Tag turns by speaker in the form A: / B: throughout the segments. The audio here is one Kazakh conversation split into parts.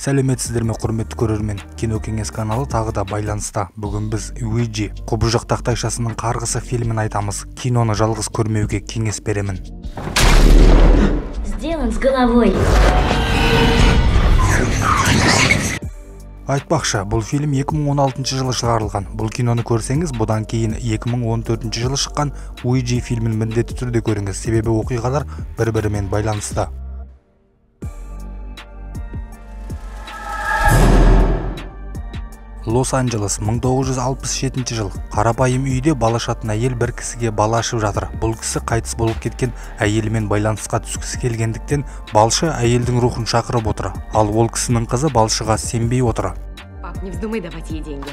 A: Сәлеметсіздер ме, құрметті көрермен? Кино кеңес каналы тағы да байланыста. Бүгін біз Уиджи құбыжық тақтайшасының қарғысы фильмін айтамыз. Киноны жалғыз көрмеуге кеңес беремін.
B: Сделан с головой.
A: Айтпақшы, бұл фильм 2016 жылы шығарылған. Бұл киноны көрсеңіз, бұдан кейін 2014 жылы шыққан Уиджи фильмін міндетті түрде көріңіз, себебі оқиғалар бір-бірімен байланысты. Лос-Анджелес, 1967 жыл. Қарапайым үйде балашатын әйел бір кісіге бала ашып жатыр. Бұл кісі қайтыс болып кеткен әйелімен байланысқа түскісі келгендіктен балшы әйелдің рухын шақырып отыр. Ал ол кісінің қызы балшыға сенбей отыр.
C: Пап, не вздумай давать ей деньги.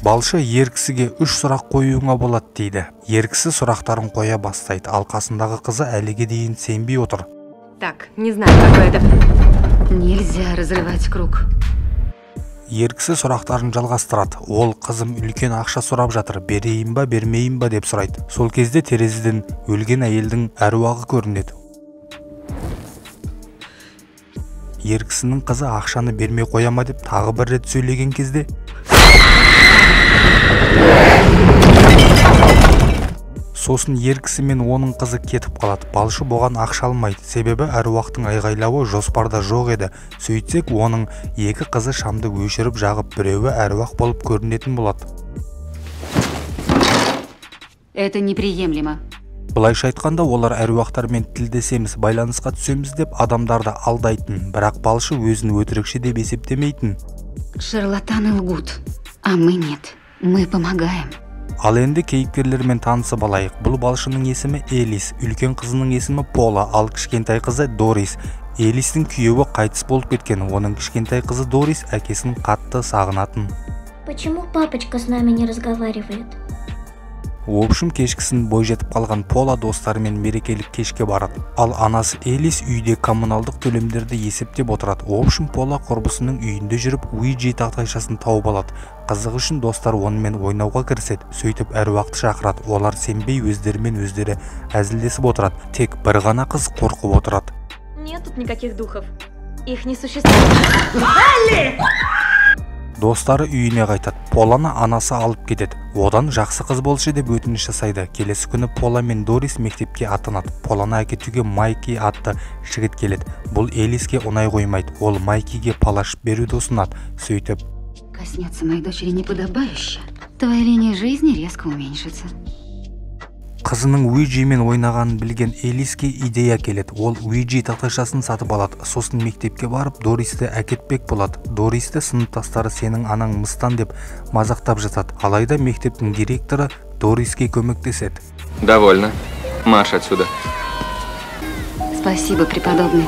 A: Балшы ер кісіге 3 сұрақ қоюыңа болады дейді. Ер кісі сұрақтарын қоя бастайды, ал қасындағы қызы әліге дейін сенбей отыр.
C: Так, не знаю, какой это... Нельзя разрывать круг.
A: Ер кісі сұрақтарын жалғастырады. Ол қызым үлкен ақша сұрап жатыр, берейін ба, бермейін ба деп сұрайды. Сол кезде терезеден өлген әйелдің әруағы көрінеді. Ер кісінің қызы ақшаны бермей қояма деп тағы бір рет сөйлеген кезде сосын ер кісі мен оның қызы кетіп қалады. Балшы бұған ақша алмайды, себебі әруақтың айғайлауы жоспарда жоқ еді. Сөйтсек, оның екі қызы шамды өшіріп жағып, біреуі әруақ болып көрінетін болады.
C: Это неприемлемо.
A: Былайша айтқанда, олар әруақтармен тілдесеміз, байланысқа түсеміз деп адамдарды алдайтын, бірақ балшы өзін өтірікші деп есептемейтін.
C: Шарлатаны лгут, а мы нет. Мы помогаем.
A: Ал енді кейіпкерлермен танысып алайық. Бұл балшының есімі Элис, үлкен қызының есімі Пола, ал кішкентай қызы Дорис. Элистің күйеуі қайтыс болып кеткен, оның кішкентай қызы Дорис әкесін қатты сағынатын.
B: Почему папочка с нами не разговаривает?
A: Общым кешкісін бой жетіп қалған Пола достарымен мерекелік кешке барады. Ал анасы Элис үйде коммуналдық төлемдерді есептеп отырады. Общым Пола құрбысының үйінде жүріп Уиджи тақтайшасын тауып алады. Қызық үшін достар онымен ойнауға кіріседі. Сөйтіп әруақты шақырады. Олар сенбей өздерімен өздері әзілдесіп отырады. Тек бір ғана қыз қорқып отырады.
D: Нет тут никаких духов. Их не существует.
A: Достары үйіне қайтады. Поланы анасы алып кетеді. Одан жақсы қыз болшы деп өтініш жасайды. Келесі күні Пола мен Дорис мектепке аттанады. Поланы әкетуге Майки атты жігіт келеді. Бұл Элиске ұнай қоймайды. Ол Майкиге палаш беруді ұсынады. Сөйтіп:
C: Коснется моей дочери неподобающе. Твоя линия жизни резко уменьшится.
A: Қызының Уиджимен ойнағанын білген Элиске идея келеді. Ол Уиджи тақтайшасын сатып алады. Сосын мектепке барып, Дористі әкетпек болады. Дористі сыныптастары сенің анаң мыстан деп мазақтап жатады. Алайда мектептің директоры Дориске көмектеседі.
E: Довольно. Марш отсюда.
C: Спасибо, преподобный.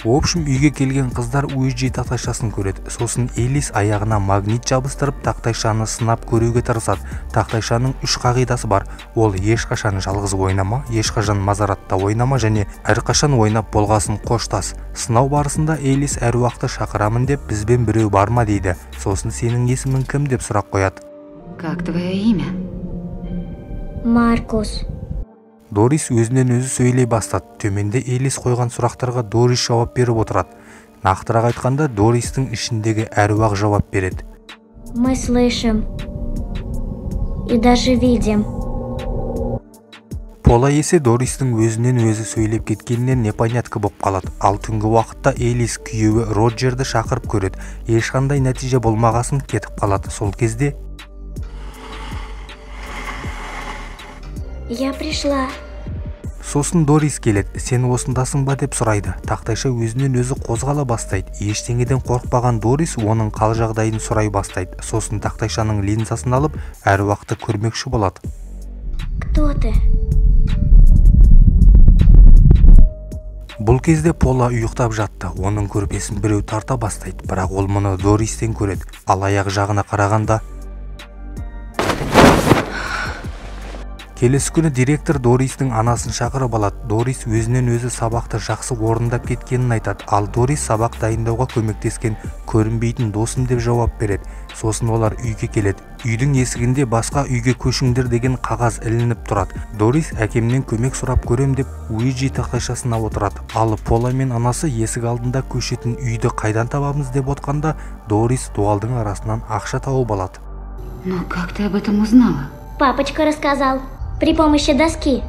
A: Общым үйге келген қыздар Уиджи тақтайшасын көреді. Сосын Элис аяғына магнит жабыстырып, тақтайшаны сынап көруге тырысады. Тақтайшаның 3 қағидасы бар. Ол ешқашан жалғыз ойнама, ешқашан мазаратта ойнама және әрқашан ойнап болғасын қоштас. Сынау барысында Элис әруақты шақырамын деп, бізбен біреу бар ма дейді. Сосын сенің есімің кім деп сұрақ қояды.
C: Как твое имя?
B: Маркус.
A: Дорис өзінен өзі сөйлей бастады. Төменде Элис қойған сұрақтарға Дорис жауап беріп отырады. Нақтырақ айтқанда, Дористің ішіндегі әруақ жауап береді.
B: Мы слышим и даже видим.
A: Пола есе Дористің өзінен өзі сөйлеп кеткенінен непонятка болып қалады. Ал түнгі уақытта Элис күйеуі Роджерді шақырып көреді. Ешқандай нәтиже болмағасын кетіп қалады. Сол кезде:
B: Я пришла.
A: Сосын Дорис келеді. Сен осындасың ба деп сұрайды. Тақтайша өзінен өзі қозғала бастайды. Ештеңеден қорықпаған Дорис оның қал жағдайын сұрай бастайды. Сосын тақтайшаның линзасын алып, әруақты көрмекші болады.
B: Кто ты?
A: Бұл кезде Пола ұйықтап жатты. Оның көрпесін біреу тарта бастайды, бірақ ол мұны Дористен көреді. Ал аяқ жағына қарағанда Келесі күні директор Дористің анасын шақырып алады. Дорис өзінен өзі сабақты жақсы орындап кеткенін айтады. Ал Дорис сабақ дайындауға көмектескен көрінбейтін досым деп жауап береді. Сосын олар үйге келеді. Үйдің есігінде басқа үйге көшіңдер деген қағаз ілініп тұрады. Дорис әкемнен көмек сұрап көрем деп Уиджи тақтайшасына отырады. Ал Пола мен анасы есік алдында көшетін үйді қайдан табамыз деп отқанда, Дорис дуалдың арасынан ақша тауып алады.
C: Ну как ты об этом узнала?
B: Папочка рассказал. При помощи доски.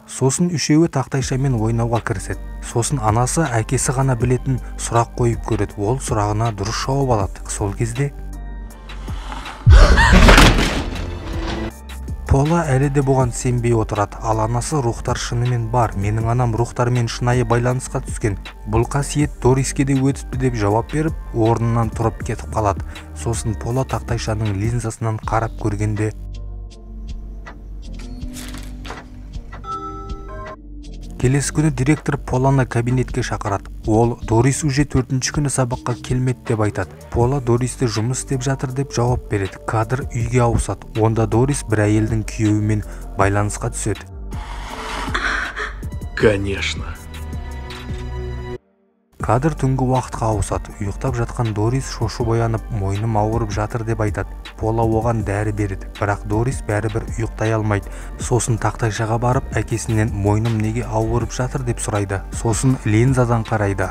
A: Сосын үшеуі тақтайшамен ойнауға кіріседі. Сосын анасы әкесі ғана білетін сұрақ қойып көреді. Ол сұрағына дұрыс жауап алады. Сол кезде Пола әлі де бұған сенбей отырады. Ал анасы рухтар шынымен бар. Менің анам рухтармен шынайы байланысқа түскен. Бұл қасиет Дориске де өтіпті деп жауап беріп, орнынан тұрып кетіп қалады. Сосын Пола тақтайшаның линзасынан қарап көргенде келесі күні директор Поланы кабинетке шақырады. Ол Дорис уже 4-ші күні сабаққа келмеді деп айтады. Пола Дористі жұмыс істеп жатыр деп жауап береді. Кадр үйге ауысады. Онда Дорис бір әйелдің күйеуімен байланысқа түседі.
F: Конечно.
A: Кадр түнгі уақытқа ауысады. Ұйықтап жатқан Дорис шошып оянып, мойным ауырып жатыр деп айтады. Пола оған дәрі береді, бірақ Дорис бәрібір ұйықтай алмайды. Сосын тақтайшаға барып, әкесінен мойным неге ауырып жатыр деп сұрайды. Сосын линзадан қарайды.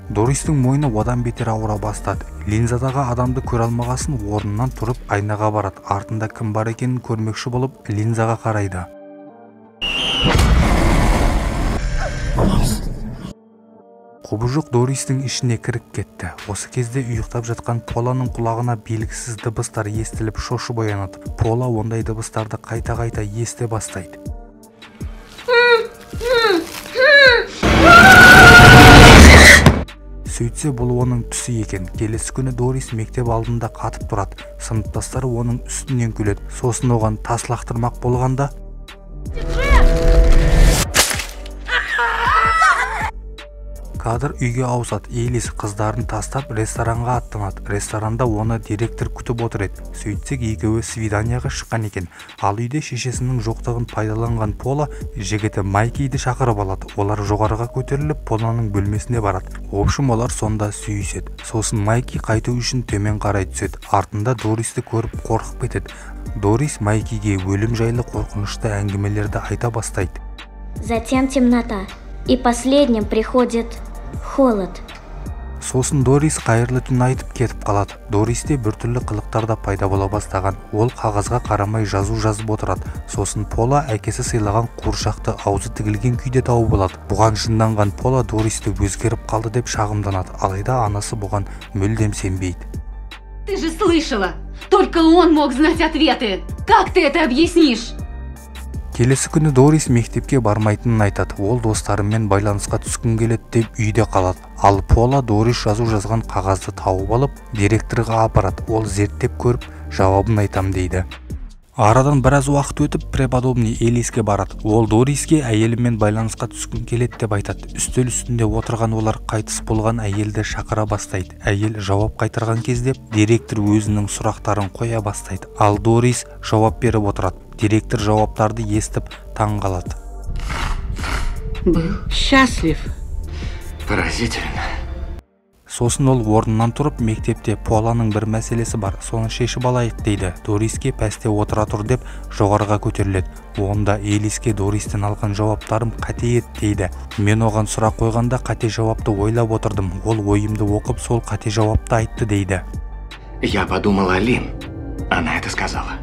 A: Дористің мойны одан бетер ауыра бастады. Линзадағы адамды көре алмағасын орнынан тұрып айнаға барады. Артында кім бар екенін көрмекші болып линзаға қарайды. Құбыжық Дористің ішіне кіріп кетті. Осы кезде ұйықтап жатқан Поланың құлағына белгісіз дыбыстар естіліп шошып оянады. Пола ондай дыбыстарды қайта-қайта ести бастайды. Сөйтсе бұл оның түсі екен. Келесі күні Дорис мектеп алдында қатып тұрады. Сыныптастары оның үстінен күледі. Сосын оған тас лақтырмақ болғанда кадр үйге ауысады. Элис қыздарын тастап ресторанға аттанады. Ресторанда оны директор күтіп отыр еді. Сөйтсек екеуі свиданияға шыққан екен. Ал үйде шешесінің жоқтығын пайдаланған Пола жігіті Майкиді шақырып алады. Олар жоғарыға көтеріліп Поланың бөлмесіне барады. Общем, олар сонда сүйіседі. Сосын Майки қайту үшін төмен қарай түседі. Артында Дористі көріп қорқып кетеді. Дорис Майкиге өлім жайлы қорқынышты әңгімелерді айта бастайды.
B: Затем темнота. И последним приходит холод.
A: Сосын Дорис қайырлы түн айтып кетіп қалады. Дористе біртүрлі қылықтарда пайда бола бастаған. Ол қағазға қарамай жазу жазып отырады. Сосын Пола әкесі сыйлаған қуыршақты аузы тігілген күйде тауып алады. Бұған жынданған Пола Дористі өзгеріп қалды деп шағымданады. Алайда анасы бұған мүлдем сенбейді.
C: Ты же слышала! Только он мог знать ответы! Как ты это объяснишь?
A: Келесі күні Дорис мектепке бармайтынын айтады. Ол достарымен байланысқа түскін келеді деп үйде қалады. Ал Пола Дорис жазу жазған қағазды тауып алып, директорға апарады. Ол зерттеп көріп, жауабын айтам дейді. Арадан біраз уақыт өтіп, преподобный Элиске барады. Ол Дориске әйелімен байланысқа түскін келеді деп айтады. Үстел үстінде отырған олар қайтыс болған әйелді шақыра бастайды. Әйел жауап қайтарған кезде директор өзінің сұрақтарын қоя бастайды. Ал Дорис жауап беріп отырады. Директор жауаптарды естіп таң қалады.
C: Был
G: Счастлив.
E: Поразительно.
A: Сосын ол орнынан тұрып, мектепте Поланың бір мәселесі бар, соны шешіп алайық дейді. Дориске пәсте отыра тұр деп жоғарыға көтеріледі. Онда Элиске Дористен алған жауаптарым қате еді дейді. Мен оған сұрақ қойғанда қате жауапты ойлап отырдым. Ол ойымды оқып, сол қате жауапты айтты дейді.
E: Я подумала, Лин. Она это сказала.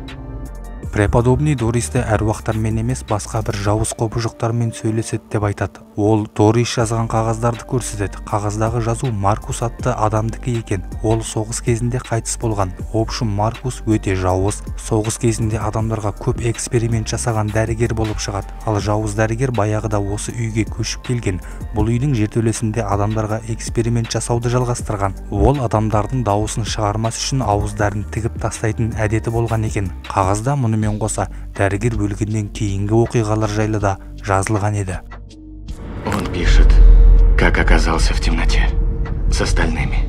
A: Преподобный Дористі әруақтармен емес, басқа бір жауыз құбыжықтармен сөйлеседі деп айтады. Ол Дорис жазған қағаздарды көрсетеді. Қағаздағы жазу Маркус атты адамдікі екен. Ол соғыс кезінде қайтыс болған. Общем, Маркус өте жауыз. Соғыс кезінде адамдарға көп эксперимент жасаған дәрігер болып шығады. Ал жауыз дәрігер баяғыда осы үйге көшіп келген. Бұл үйдің жертөлесінде адамдарға эксперимент жасауды жалғастырған. Ол адамдардың дауысын шығармас үшін ауыздарын тігіп тастайтын әдеті болған екен. Қағазда мұнымен қоса дәрігер өлгеннен кейінгі оқиғалар жайлы да жазылған еді.
E: Он пишет, как оказался в темноте с остальными.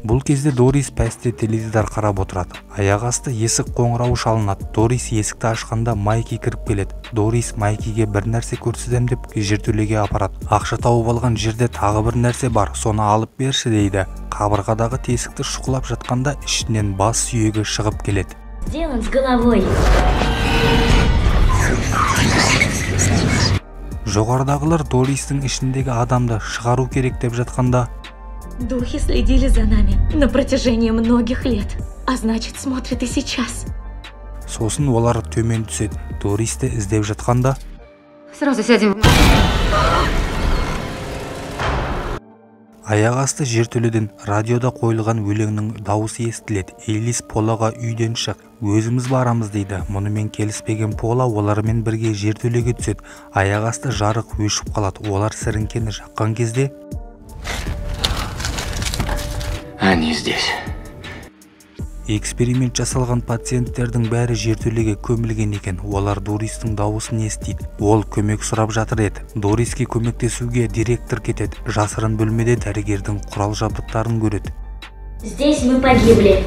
A: Бұл кезде Дорис пәсте теледидар қарап отырады. Аяқ асты есік қоңырауы шалынады. Дорис есікті ашқанда Майки кіріп келеді. Дорис Майкиге бір нәрсе көрсетем деп жертөлеге апарады. Ақша тауып алған жерде тағы бір нәрсе бар, соны алып берші дейді. Қабырғадағы тесікті шұқылап жатқанда ішінен бас сүйегі шығып келеді.
B: Сделан с головой.
A: Жоғарыдағылар Дористің ішіндегі адамды шығару керек деп жатқанда
D: Духи следили за нами на протяжении многих лет, а значит, смотрят и сейчас.
A: сосын олар төмен түседі. Дористі іздеп жатқанда
C: Сразу сядем в машину.
A: аяқ асты жертөледен радиода қойылған өлеңнің дауысы естіледі. Элис Полаға үйден шық, өзіміз барамыз дейді. Мұнымен келіспеген Пола олармен бірге жертөлеге түседі. Аяқ асты жарық өшіп қалады. Олар сіріңкені жаққан кезде
E: Они здесь.
A: эксперимент жасалған пациенттердің бәрі жертөлеге көмілген екен. Олар Дористің дауысын естиді. Ол көмек сұрап жатыр еді. Дориске көмектесуге директор кетеді. Жасырын бөлмеде дәрігердің құрал жабдықтарын көреді.
B: Здесь мы погибли.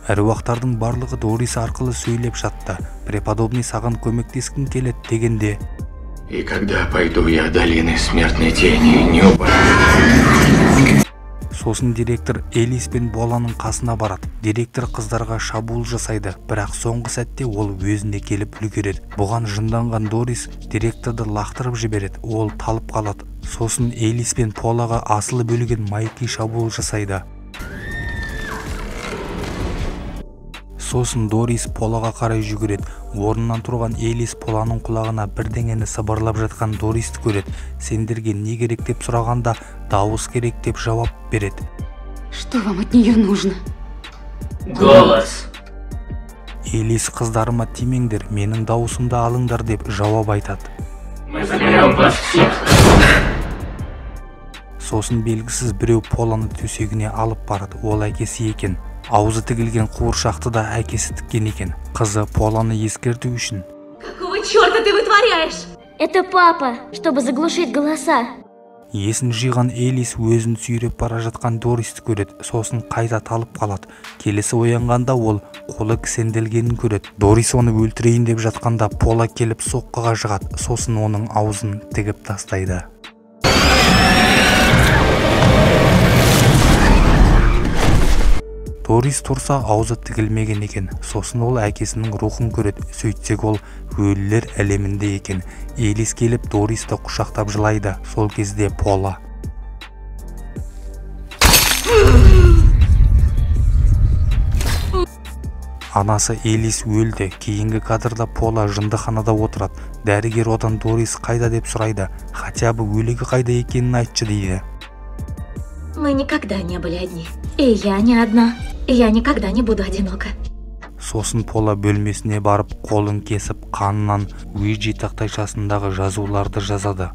A: Әруақтардың барлығы Дорис арқылы сөйлеп жатты. Преподобный саған көмектескің келеді дегенде
E: И когда пойду я долиной смертной тени, не убавлю.
A: сосын директор Элис пен Поланың қасына барады. Директор қыздарға шабуыл жасайды, бірақ соңғы сәтте ол өзіне келіп үлгереді. Бұған жынданған Дорис директорды лақтырып жібереді. Ол талып қалады. Сосын Элис пен Полаға асылып өлген Майки шабуыл жасайды. Сосын Дорис Полаға қарай жүгіреді. Орнынан тұрған Элис Поланың құлағына бірдеңені сыбырлап жатқан Дористі көреді. Сендерге не керек деп сұрағанда дауыс керек деп жауап береді.
C: Что вам от нее нужно?
E: Голос.
A: Элис қыздарыма тимеңдер, менің дауысымды алыңдар деп жауап айтады.
E: Мы заберем вас всех.
A: Сосын белгісіз біреу Поланы төсегіне алып барады. Ол әкесі екен. Аузы тігілген қуыршақты да әкесі тіккен екен. Қызы Поланы ескерту үшін
D: Какого черта ты вытворяешь?
B: Это папа, чтобы заглушить голоса.
A: есін жиған Элис өзін сүйреп бара жатқан Дористі көреді. Сосын қайта талып қалады. Келесі оянғанда ол қолы кісенделгенін көреді. Дорис оны өлтірейін деп жатқанда Пола келіп соққыға жығады. Сосын оның аузын тігіп тастайды. Дорис тұрса аузы тігілмеген екен. Сосын ол әкесінің рухын көреді. Сөйтсек ол өлілер әлемінде екен. Элис келіп Дористі құшақтап жылайды. Сол кезде Пола анасы Элис өлді. Кейінгі кадрда Пола жындыханада отырады. Дәрігер одан Дорис қайда деп сұрайды. Хотя бы өлігі қайда екенін айтшы дейді.
D: Мы никогда не были одни. И я не одна. И я никогда не буду одинока.
A: Сосын Пола бөлмесіне барып, қолын кесіп, қанынан Уиджи тақтайшасындағы жазуларды жазады.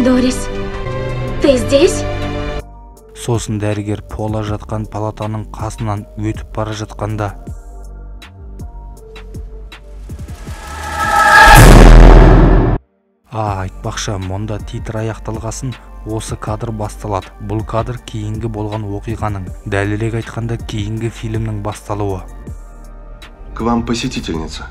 D: Дорис, ты здесь?
A: Сосын дәрігер Пола жатқан палатаның қасынан өтіп бара жатқанда айтпақшы, мұнда титр аяқталғасын осы кадр басталады. Бұл кадр кейінгі болған оқиғаның, дәлірек айтқанда кейінгі фильмнің басталуы.
F: К вам посетительница.